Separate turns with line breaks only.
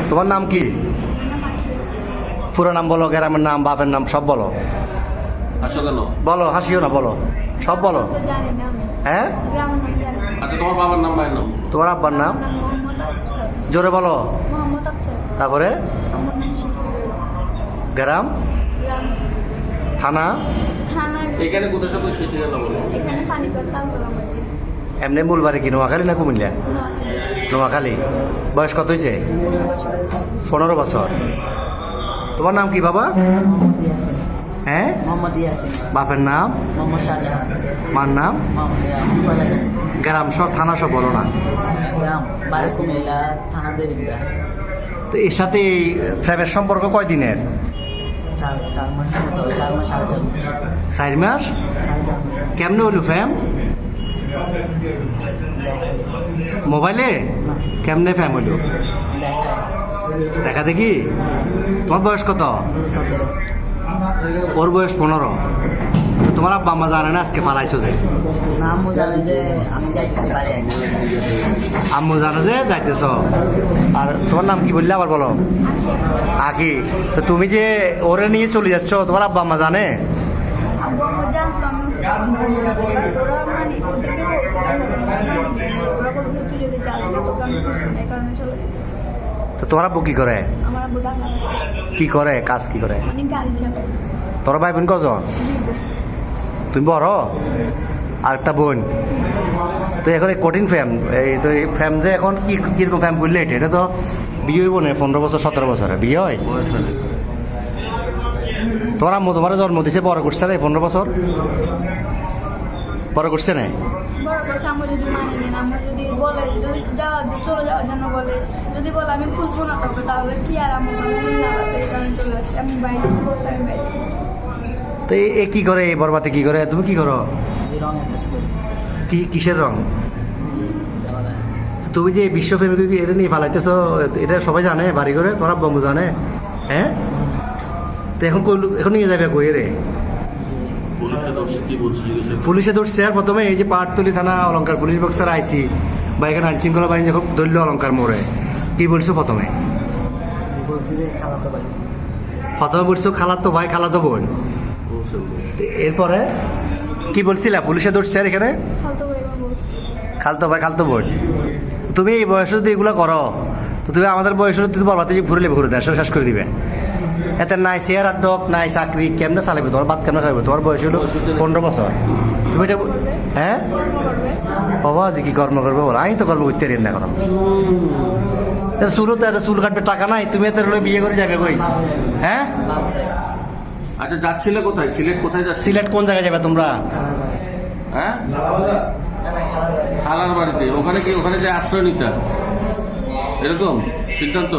তোমার নাম কি? পুরো নাম বলো, গ্রামের নাম, বাপের নাম সব বলো।
হাসো কেন?
বলো, হাসিও না, বলো সব বলো। হ্যাঁ,
আচ্ছা তোমার বাবার নাম, মায়ের নাম?
তোমার আব্বার নাম জোরে বলো। তারপরে গ্রাম, থানা,
এখানে কোথায় থাকো সেই ঠিকানা বলো।
এমনি মূল বাড়ি কি নোয়াখালী না কুমিল্লা? নোয়াখালী। বয়স কত হয়েছে? 15 বছর। তোমার নাম কি বাবা? হ্যাঁ, বাপের নাম? মার নাম? গ্রাম সব, থানা সব বলো না। তো এর সাথে এই ফ্রেমের সম্পর্ক কয় দিনের? 4 মাস। কেমনে হলো ফ্যাম? মোবাইলে? কেমনে ফ্যাম হলো? দেখা দেখি। তোমার বয়স কত? ওর বয়স 15। তোমার আব্বা আম্মা জানে না আজকে ফালাইছো যে? আম্মু জানে যে যাইতেছ। আর তোমার নাম কি বললে আবার বলো? আকি। তো তুমি যে ওরে নিয়ে চলে যাচ্ছ, তোমার আব্বা আম্মা জানে? তো তোমার আব্বু কি করে? কি করে, কাজ কি করে? তোর ভাই বোন কজন? তুমি বড়? আর একটা বোন। তো এখন এই কঠিন ফ্যাম, এই তো এই ফ্যাম যে এখন কিরকম ফ্যাম করলে এটা তো বিয়ে হইব না। 15 বছর 17 বছরে বিয়ে হয়। তোমার আম্মু তোমার জন্ম দিছে, বড় করছে না 15 বছর? বড় করছে না? তো এ কি করে, এই বরবাতে কি করে? তুমি কি করো? কি কিসের রং? তুমি যে বিশ্বপ্রেমিক এটা নিয়ে ফালাইতেছ, এটা সবাই জানে বাড়ি করে? তোমার আব্বু জানে? হ্যাঁ। তো এখন এখন নিয়ে যাবে কই রে? পুলিশে ধরছে। আর প্রথমে এই যে পাহাড়তলি থানা অলঙ্কার পুলিশ বক্সার আইসি বা এখানে আইন শৃঙ্খলা বাহিনী যখন ধরল অলঙ্কার মোড়ে, কি বলছো প্রথমে? প্রথমে বলছো খালাতো ভাই, খালাতো বোন। এরপরে কি বলছিলা? পুলিশে ধরছে আর এখানে খালতো ভাই, খালতো বোন। তুমি এই বয়সে যদি এগুলো করো, তো তুমি আমাদের বয়সে যদি বরবাতে ঘুরে ঘুরে দেশ শেষ করে দিবে। এতে নাই চেয়ার আর ডক, নাই চাকরি, কেমনে চালাবে? তোমার ভাত কেমনে খাইবে? তোমার বয়স হলো 15 বছর। তুমি এটা হ্যাঁ বাবা যে কি কর্ম করবে বলো? আমি তো কর্ম করতে পারি না এখন। চুলও তো একটা চুল কাটবে টাকা নাই, তুমি এত বিয়ে করে যাবে কই? হ্যাঁ।
আচ্ছা যাচ্ছিলে কোথায়? সিলেট কোথায় যাচ্ছিলে?
সিলেট কোন জায়গায় যাবে তোমরা?
হ্যাঁ, খালার বাড়িতে। ওখানে কি, ওখানে যে আশ্রয় নিতে এরকম সিদ্ধান্ত?